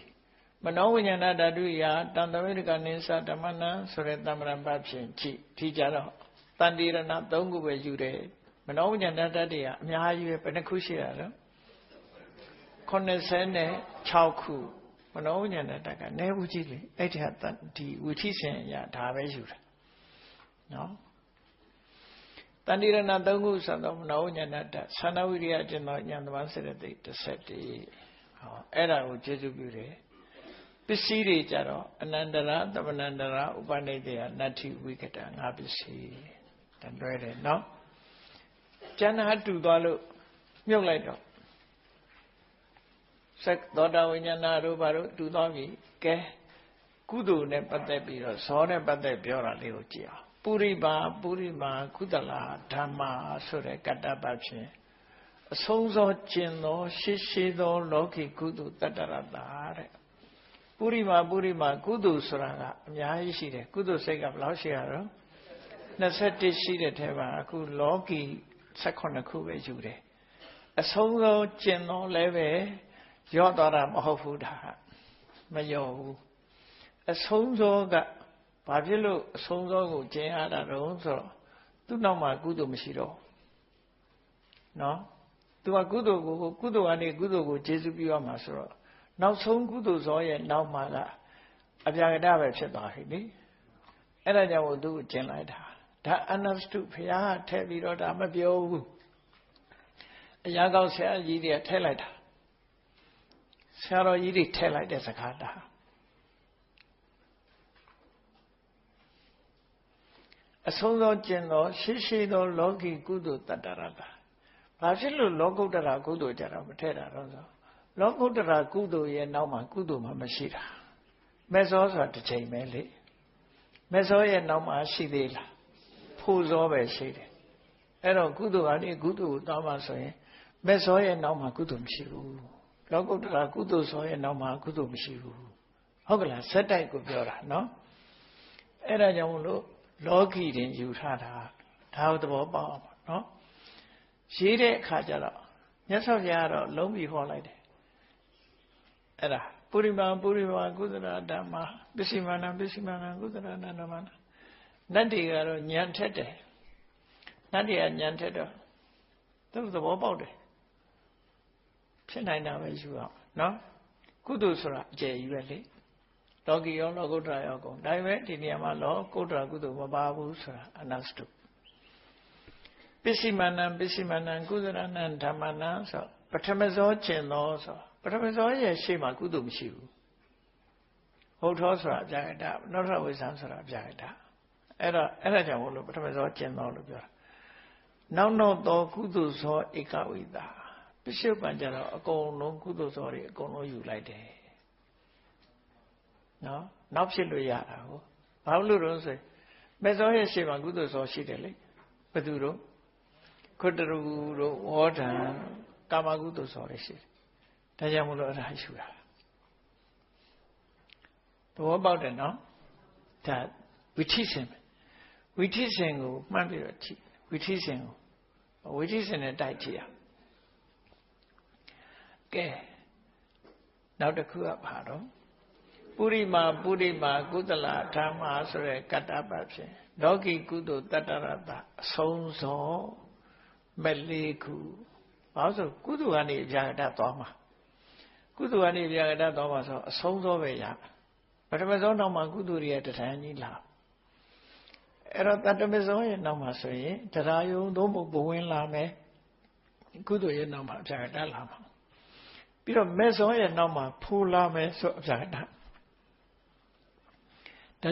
မနောဝိညာဏဓာတုယတန်တမြုတ်တကနိစ္စဓမ္မနံဆိုတဲ့တမ္ပရံပတ်ဖြင့်ကြည့်ဒီကြတော့တန်တိရဏ3ခုပဲယူတယ်မနောဝိညာဏဓာတ်တွေကအများကြီးပဲဘယ်နှခုရှိရလဲ86ခုမနောဝိညာဏဓာတ်ကနည်းဘူးကြီးလေအဲ့ဒီဟာဒီဝိသိစဉ်အရာဒါပဲယူတာနော်တဏိရဏ3ခုဆိုတော့မနောဝိညာဏဓာတ်သန္နဝိရိယကျင်သောဉာဏ်သမားစေတသိက်31ဟောအဲ့ဒါကိုကျေစုပြုတယ်ပစ္စည်းတွေကြတော့အနန္တရသမဏန္တရဥပနိဒေယနတ္ထိဝိကတာ5ပစ္စည်းတလွဲတယ်နော်ကျန်တာတူသွားလို့မြုပ်လိုက်တော့သက္သောတာဝိညာဏတို့ဘာလို့တူသွားပြီကဲ ကုသိုလ်နဲ့ပတ်သက်ပြီးတော့ဇောနဲ့ပတ်သက်ပြောတာလေးကိုကြည့်အောင်ပုရိပါကုသလာဓမ္မာဆိုတဲ့ကတ္တပဖြင့်အဆုံးသောကျင့်သောရှိသောလောကီကုသိုလ်တတ္တရတာတဲ့ပုရိပါကုသိုလ်ဆိုတာကအများကြီးရှိတယ်ကုသိုလ်စိတ်ကဘယ်လောက်ရှိရတော့21ရှိတဲ့ထဲမှာအခုလောကီ18ခုပဲယူတယ်အဆုံးသောကျင့်သောလည်းပဲရော့သွားတာမဟုတ်ဘူးဒါမရောဘူးအဆုံးသောကဘာဖြစ်လို့အဆုံးသောကိုကျင့်ရတာတော့ဆိုတော့သူ့နောက်မှာကုသိုလ်မရှိတော့နော်သူကကုသိုလ်ကနေကုသိုလ်ကိုကျေစုပြုရမှာဆိုတော့နောက်ဆုံးကုသိုလ်ဇောရဲ့နောက်မှာကအပြာကတပဲဖြစ်သွားပြီလေအဲ့ဒါကြောင့်သူ့ကိုကျင့်လိုက်တာဒါအနစတုဘုရားထည့်ပြီးတော့ဒါမပြောဘူးအရာကောက်ဆရာကြီးတွေထည့်လိုက်တာဆရာတော်ကြီးတွေထည့်လိုက်တဲ့စကားဒါအဆုံးသောကျင့်သောရှိသောလောကီကုသိုလ်တတ္တရတာဘာဖြစ်လို့လောကုတ္တရာကုသိုလ်ကြတော့မထည့်တာတော့ဆိုလောကုတ္တရာကုသိုလ်ရဲ့နောက်မှာကုသိုလ်မှမရှိတာမေဇောဆိုတာတစ်ချိန်ပဲလေမေဇောရဲ့နောက်မှာရှိသေးလားဖို့ဇောပဲရှိတယ်အဲ့တော့ကုသိုလ်ကနေကုသိုလ်ကိုတောင်းမှဆိုရင်မေဇောရဲ့နောက်မှာကုသိုလ်မရှိဘူးလောကုတ္တရာကုသိုလ်ဇောရဲ့နောက်မှာကုသိုလ်မရှိဘူးဟုတ်ကလားဇက်တိုက်ကိုပြောတာနော်အဲ့ဒါကြောင့်မလို့လောကီတင်ယူထားတာဒါကိုသဘောပေါက်အောင်နော်ရေးတဲ့အခါကျတော့မြတ်စွာဘုရားကတော့လုံးပြီးဟောလိုက်တယ်အဲ့ဒါပုရိမာကုသရဓမ္မပစ္စည်းမာနကုသရဓမ္မနတ်တွေကတော့ညံထက်တယ်နတ်တွေကညံထက်တော့သူသဘောပေါက်တယ်ဖြစ်နိုင်တာပဲယူအောင်နော်ကုသိုလ်ဆိုတာအကျယ်ကြီးပဲလေလောကီရောလောကုတ္တရာရောကုန်ဒါပေမဲ့ဒီနေရာမှာလောကုတ္တရာကုသိုလ်မပါဘူးဆိုတာအနစတုပစ္စည်းမာနကုသရဏဓမ္မနာဆိုပထမဇောကျင့်သောဆိုပထမဇောရဲ့ရှေ့မှာကုသိုလ်မရှိဘူးဟုတ်သောဆိုတာအပြာကတနောက်ထပ်ဝိဇ္ဇံဆိုတာအပြာကတအဲ့ဒါကြောင့်ဘုလို့ပထမဇောကျင့်သောလို့ပြောတာနောက်သောကုသိုလ်ဇောဧကဝိတာပစ္စုပန်ကြတော့အကုန်လုံးကုသိုလ်ဇောတွေအကုန်လုံးယူလိုက်တယ်နော်နောက်ဖြစ်လို့ရတာကိုဘာလို့လို့ဆိုမေဇောရဲ့ရှေ့မှာကုသိုလ်ဇောရှိတယ်လေဘယ်သူတို့ခွတ္တရူတို့ဝေါဒံကာမကုသိုလ်ဇောတွေရှိတယ်ဒါကြောင့်မလို့အဲ့ဒါယူတာသဘောပေါက်တယ်နော်ဒါဝိသိစဉ်ကိုမှတ်ပြီးတော့ကြည့်ဝိသိစဉ်နဲ့တိုက်ကြည့်ရကဲနောက်တစ်ခုကဘာတော့ပုရိမာကုသလာဓမ္မာဆိုတဲ့ကတ္တပဖြင့်လောကီကုသိုလ်တတ္တရတအဆုံးစောမဲ့လေးခုဘာလို့ဆိုကုသိုလ်ကနေအပြာကတသွားမှာကုသိုလ်ကနေအပြာကတသွားမှာဆိုအဆုံးစောပဲရပထမဆုံးနောက်မှာကုသိုလ်တွေတထန်ကြီးလာအဲ့တော့တတ္တမဆုံးရဲ့နောက်မှာဆိုရင်တရားယုံသုံးဖို့ဘဝင်လာမယ်ကုသိုလ်ရဲ့နောက်မှာအပြာကတလာမှာပြီးတော့မေဇောရဲ့နောက်မှာဖူလာမယ်ဆိုအပြာကတဒါ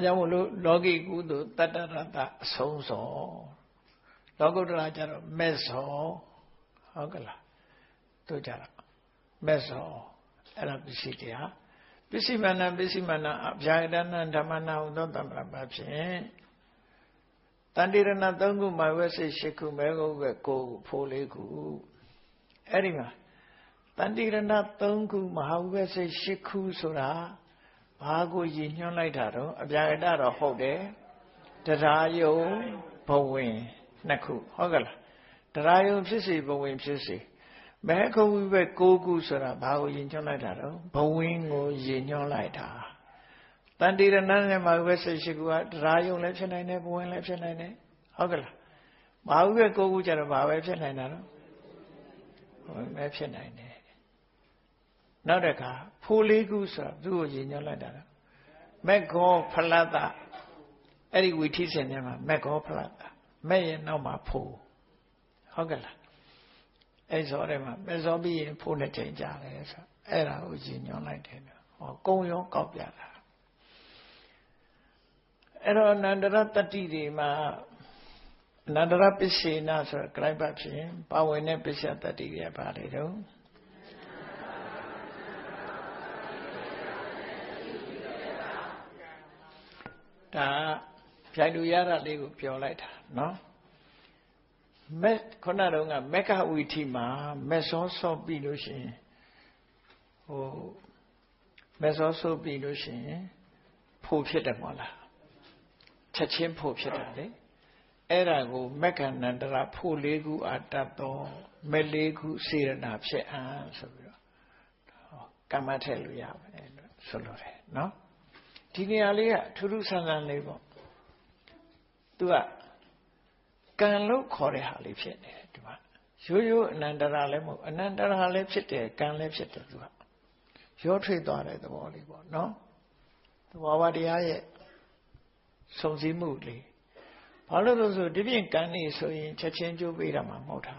ကြောင့်မို့လို့လောကီကုသိုလ်တတ္တရတအဆုံးစောလောကုတ္တရာကျတော့မေဇောဟုတ်ကလားတို့ကြတော့မေဇောအဲ့ဒါပစ္စည်းတရားပစ္စည်းမာနအဗျာဒနာဓမ္မနာဟုသောတမ္ပပဖြင့်တန်တိရဏ3ခုမှာဝဲစိတ်8ခုမဲကုတ်ပဲ9ခုဖိုး4ခုအဲ့ဒီမှာတန်တိရဏ3ခုမဟာဝဲစိတ်8ခုဆိုတာဘာကိုရည်ညွှန်းလိုက်တာတော့အဗျာဒတော့ဟုတ်တယ်တရားယုံဘဝင်2ခုဟုတ်ကလားတရားယုံဖြစ်စေဘဝင်ဖြစ်စေမဲခုပဲ9ခုဆိုတာဘာကိုရည်ညွှန်းလိုက်တာတော့ဘဝင်ကိုရည်ညွှန်းလိုက်တာတန်တိရဏနဲ့မှာဝဲစိတ်ရှိခုကတရားယုံလည်းဖြစ်နိုင်တယ်ဘဝင်လည်းဖြစ်နိုင်တယ်ဟုတ်ကလားဘာဟုပဲ9ခုကျတော့ဘာပဲဖြစ်နိုင်တာတော့ဘဝင်ပဲဖြစ်နိုင်တယ်နောက်တစ်ခါဖိုး4ခုဆိုတာသူ့ကိုရည်ညွှန်းလိုက်တာတော့မက်ခောဖလတ္တအဲ့ဒီဝိသိစဉ်ထဲမှာမက်ခောဖလတ္တမဲ့ရဲ့နောက်မှာဖိုးဟုတ်ကဲ့လားအဲ့ဇောထဲမှာမဲ့ဇောပြီးရင်ဖိုးနဲ့ချိန်ကြတယ်ဆိုအဲ့ဒါကိုရည်ညွှန်းလိုက်တယ်ဟောကုံရောကောက်ပြတာအဲ့တော့အနန္တရတတ္တိတွေမှာအနန္တရပစ္စေနာဆိုတဲ့ client ဖြစ်ရင်ပါဝင်တဲ့ပစ္စယတတ္တိတွေပါလေတော့ ဒါပြိုင်လူရတာလေးကိုပြောလိုက်တာနော်မက်ခုနတုန်းကမက္ခဝီထီမှာမက်စောစောပြီးလို့ရှိရင်မက်စောစောပြီးလို့ရှိရင်ဖို့ဖြစ်တယ်မဟုတ်လားချက်ချင်းဖို့ဖြစ်တာလေအဲ့ဒါကိုမက္ခဏန္တရဖို့၄ခုအာတတ်သောမဲ့၄ခုစေရနာဖြစ်အံ့ဆိုပြီးတော့ကမ္မထည့်လို့ရမယ်လို့ဆိုလိုတယ်နော်ဒီနေရာလေးကထူးထူးဆန်းဆန်းလေးပေါ့သူကကံလို့ခေါ်တဲ့ဟာလေးဖြစ်နေတယ်ဒီမှာရိုးရိုးအနန္တရာလည်းမဟုတ်အနန္တရာလည်းဖြစ်တယ်ကံလည်းဖြစ်တယ်သူကရောထွေးသွားတဲ့သဘောလေးပေါ့နော်သဘောဝတရားရဲ့စုံစည်းမှုလေးဘာလို့လဲဆိုဒီပြင်ကံနေဆိုရင်ချက်ချင်းကြိုးပေးတာမှမဟုတ်တာ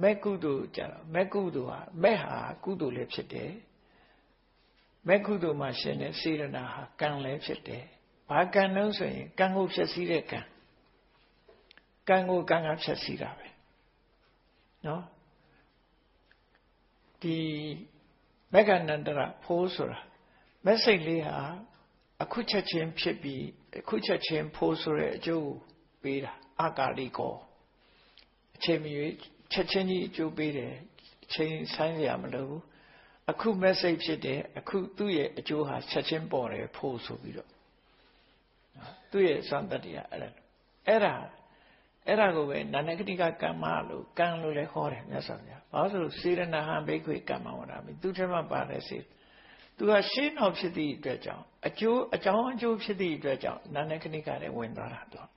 မဲ့ကုသိုလ်ကြတော့မဲ့ကုသိုလ်ဟာမဲ့ဟာကုသိုလ်လည်းဖြစ်တယ်မဲ့ကုသိုလ်မှာရှင်တဲ့စေရနာဟာကံလည်းဖြစ်တယ်ဘာကံလို့ဆိုရင်ကံကိုဖြည့်ဆည်းတဲ့ကံကံကိုကံကဖြည့်ဆည်းတာပဲနော်ဒီမက္ခဏန္တရဖိုးဆိုတာမက်စိတ်လေးဟာအခုချက်ချင်းဖြစ်ပြီးအခုချက်ချင်းဖိုးဆိုတဲ့အကျိုးပေးတာအကာလိကောအချိန်မီချက်ချင်းကြီးအကျိုးပေးတယ်အချိန်ဆိုင်ရမလို့အခုမက်စိတ်ဖြစ်တယ်အခုသူ့ရဲ့အကျိုးဟာချက်ချင်းပေါ်တယ်ဖိုးဆိုပြီးတော့သူ့ရဲ့စံတတရားအဲ့ဒါကိုပဲနာနကတိကကမ္မလို့ကံလို့လည်းဟောတယ်မြတ်စွာဘုရားဘာလို့ဆိုစေရနာဟံဘိက္ခွေကမ္မဝရမိသူထမပါတယ်စေသူကရှင်းအောင်ဖြစ်သည့်အတွက်ကြောင့်အကျိုးအကြောင်းအကျိုးဖြစ်သည့်အတွက်ကြောင့်နာနကတိကလည်းဝင်သွားတာတော့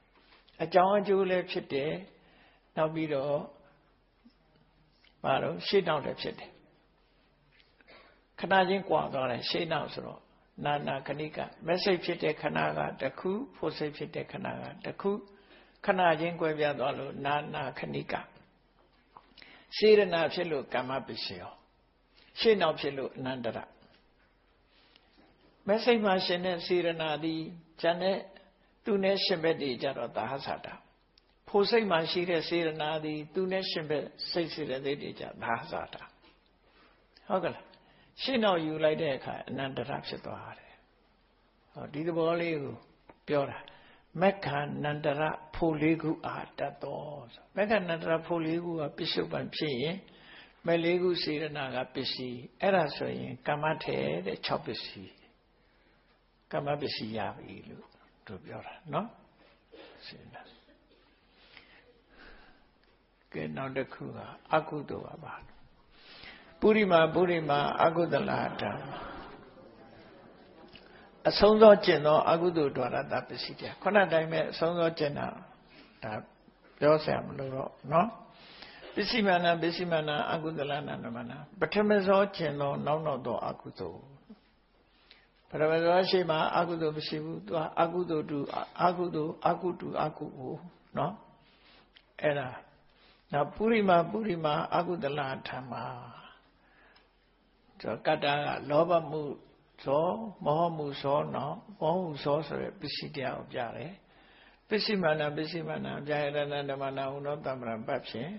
အကြောင်းအကျိုးလည်းဖြစ်တယ်နောက်ပြီးတော့ဘာလို့ရှင်းအောင်လည်းဖြစ်တယ်ခဏချင်းကြွားသွားတယ်ရှင်းအောင်ဆိုတော့နာနာခဏိကမက်ဆေ့ဖြစ်တဲ့ခဏကတစ်ခုဖို့စိတ်ဖြစ်တဲ့ခဏကတစ်ခုခဏချင်းကွဲပြားသွားလို့နာနာခဏိကစေရနာဖြစ်လို့ကမ္မပစ္စယောရှင်းအောင်ဖြစ်လို့အနန္တရမက်ဆေ့မှာရှင်တဲ့စေရနာသည်ဉာဏ်နဲ့သူနဲ့ရှင်ဘက်တွေကြတော့သာဟသတာဖို့စိတ်မှာရှိတဲ့စေရနာသည်သူနဲ့ရှင်ဘက်စိတ်စေတဲ့တွေကြသာဟသတာဟုတ်ကလားရှင်းအောင်ယူလိုက်တဲ့အခါအနန္တရဖြစ်သွားတယ်ဟောဒီသဘောလေးကိုပြောတာမက္ခဏန္တရဖို့၄ခုအာတတ်တော်မက္ခဏန္တရဖို့၄ခုကပစ္စုပန်ဖြစ်ရင်မဲ့၄ခုစေရနာကပစ္စည်းအဲ့ဒါဆိုရင်ကမ္မထေတဲ့6ပစ္စည်းကမ္မပစ္စည်းရပြီလို့တို့ပြောတာနော်စေနာကဲနောက်တစ်ခုကအကုသိုလ်ပါပါပုရိမာအကုသလဓမ္မအဆုံးသောကျင့်သောအကုသိုလ် द्वार တပစ္စည်းတရားခုနတိုင်းပဲအဆုံးသောကျင့်တာဒါပြောဆရာမလို့တော့နော်ပစ္စည်းမာနအကုသလနာနမနာပထမသောကျင့်သောနောက်သောအကုသိုလ်ပထမသောရှိမှအကုသိုလ်မရှိဘူးသူအကုသိုလ်တူအကုသိုလ်အကုတူအကုဟုနော်အဲ့ဒါနောက်ပုရိမာအကုသလဓမ္မကတ္တာကလောဘမှုသောမောဟမှုသောနော်မောဟမှုသောဆိုတဲ့ပစ္စည်းတရားကိုပြတယ်ပစ္စည်းမာနဗျာယရဏဓမ္မနာဟုသောတမ္ပရပတ်ဖြင့်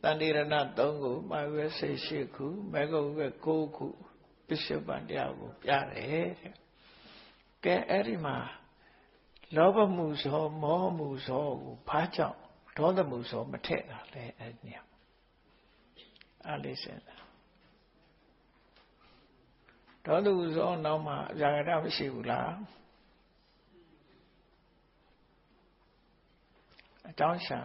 တန်တိရဏ3ခုမာဝဲစိတ်ရှိခုမေဂုဝဲ9ခုပစ္စုပန်တရားကိုပြတယ်တဲ့ကဲအဲ့ဒီမှာလောဘမှုသောမောဟမှုသောကိုဘာကြောင့်ဒေါသမှုသောမထည့်တာလဲအဲ့ဒီအားလေးစင်ဒေါသမှုသောနောက်မှာအပြာကရမရှိဘူးလားအကြောင်းရှာ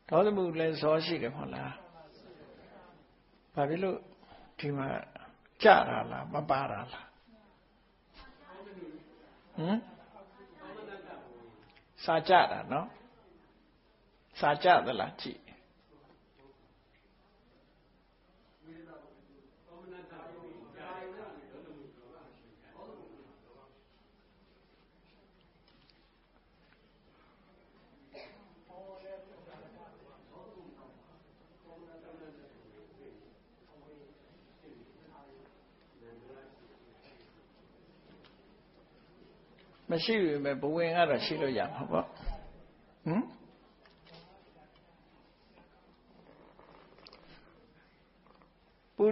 ဒေါသမှုလည်းဇောရှိတယ်မဟုတ်လားဘာဖြစ်လို့ဒီမှာကြတာလားမပါတာလားစာကြတာနော်စာကြသလားကြည့်မရှိဘူးပဲဘဝင်ကတော့ရှိလို့ရမှာပေါ့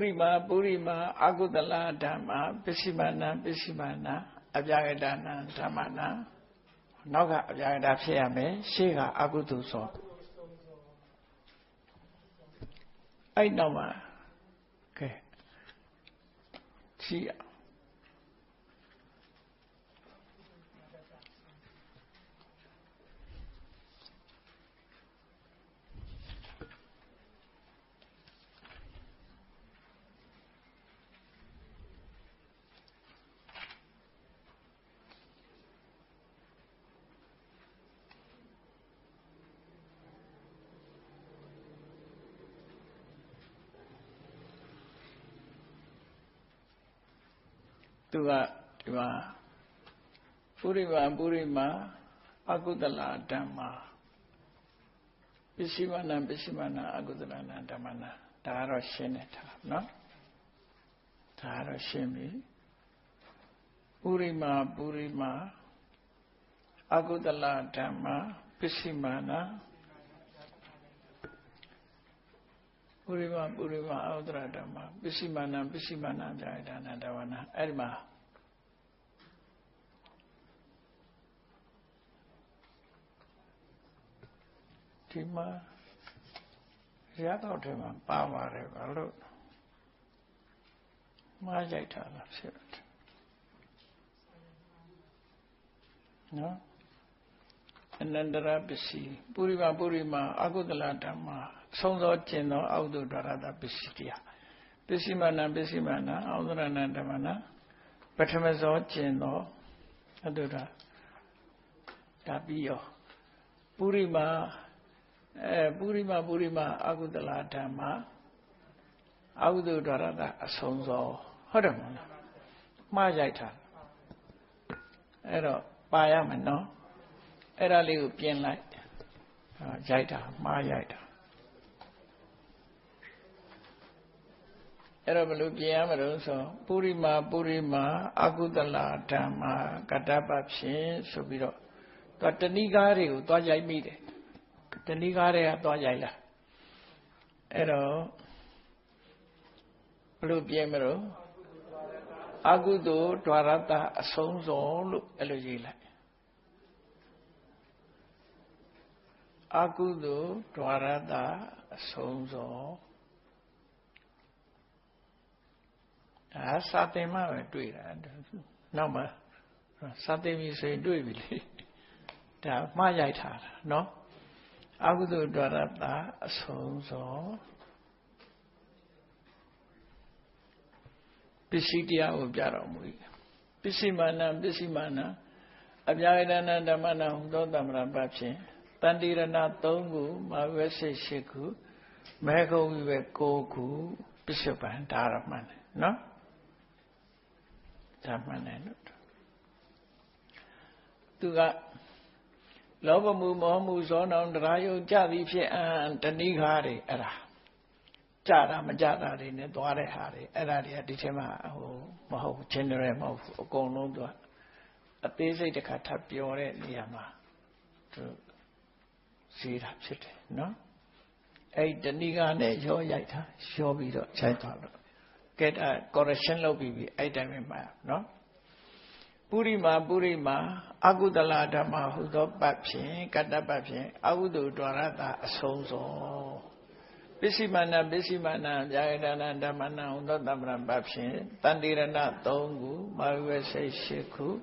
Purima, Agudala Dhamma, Pisimana, Abhyagdana Dhammana, Noga Abhyagdapyame, Shiga Aguduso. I know ma. Okay. See ya. Purima, Agudala Dhamma, Pisimana, Agudalana Dhammana, Taro Sheneta, no? Taro Shemi, Purima, Agudala Dhamma, Pisimana, Purima, Agudala Dhamma, Pisimana, Jayadana Dhammana, Edma. Tima, Yado Tima, Pama, Revalut. My data, no? And then the Rabisi, Purima, Agudala Dhamma, Sonzo Chino, Audu Darada Bisitia, Pisimana, Audurana Dhammana, Petamazo Chino, Adura, Tabio, Purima, Agudala Dhamma, Audu Darada Sonzo, Hodamana, Majaita, Ero, Payaman, no? Era Liu Pian Light, Jaita, Majaita. Era Balu Piamero, so Purima, Agudala Dhamma, Katapapshin, Subiro, Tatanigari, Toja meet it. Tanigare Tojaila. Ero Balu Piamero, Agudu, Dwarata, Sonzo, Elogila. Agudu, Dwarada, Sonzo. Satema, do it. No, Satemi say, do it. Majaita, no? Agudu, Dwarada, Sonzo. Pisitia Ubjaramui. Pisimana, Abhyagdana Dhammana, Dodamra Babsi. Tandirana Tongu, Mavese Shiku, Mego Koku, Bishop and Daraman, no? Daraman. Tuga Lobamu Momu Zon on the Rayo Jadi and Tanigari era. Jada Majada in the Dware Hari, Eradia Ditema, Maho, Generem of Okono, a busy the Catapiore Niama to see that city, no? A Danigane, your Yaita, show me the Chaitala. Get a correction lobby, I time in my, no? Purima, Agudala Dhamma, who got Bapsi, Katapapsi, Audu Dwarata, Sonzo. Pisimana, Jayadana Dhammana, Dodamra Bapsi, Tandirana Tongu, Mavese Shiku,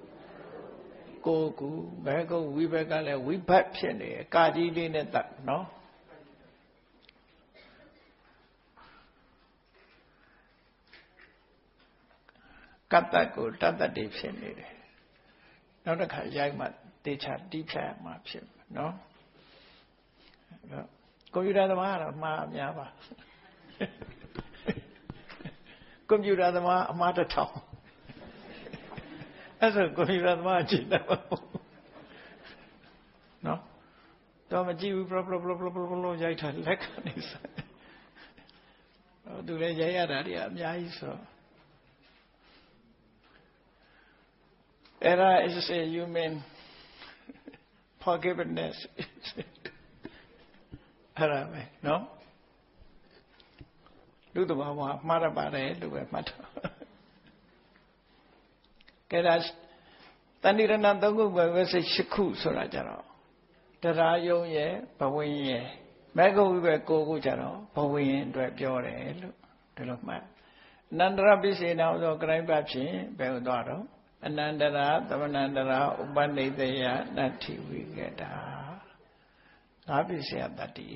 Koku, Bego, Vivekale, Vipapsi, Kadi Dineta, no? Katako, Tata Deep Sendiri. Not a Kajagma, teacher, deep map, no? Computer the Mara, Ma Yava. Computer the Mata Town. As a computer the margin. No? Tomaji, blah, Jaita, Lekanis. Do they Jayada, Yaiso? Era is a human forgiveness. No? လူတဘာဝမှားရပါတယ်လို့ပဲမှတ်တော့ကဲဒါတဏိရဏသုံးခုပဲပဲစိတ်၈ခုဆိုတာကြတော့တရားယုံရဲ့ဘဝင်းရဲ့မဲကုတ်ပဲကိုကိုကြတော့ဘဝင်းအတွက်ပြောတယ်လို့ဒီလိုမှတ်အနန္တရပိစေနာဆိုကရိုင်းပတ်ဖြင့်ဘယ်လိုသွားတော့အနန္တရာသမဏန္တရာဥပနိတယနတ္ထိဝိကတာငါပိစေယတ္တိ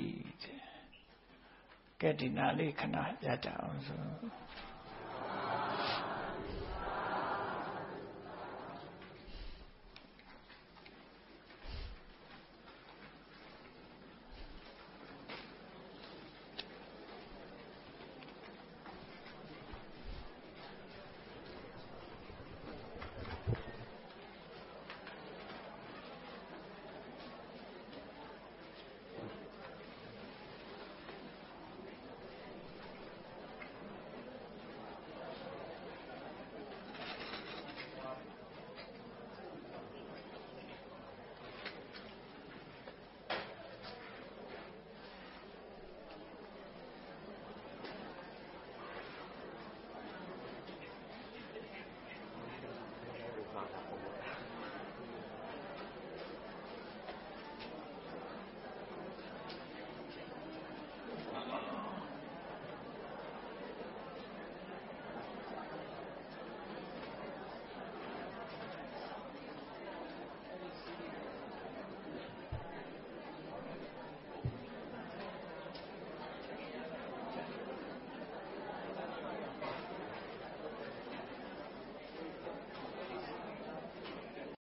ကဲဒီနာလေးခဏရကြအောင်ဆို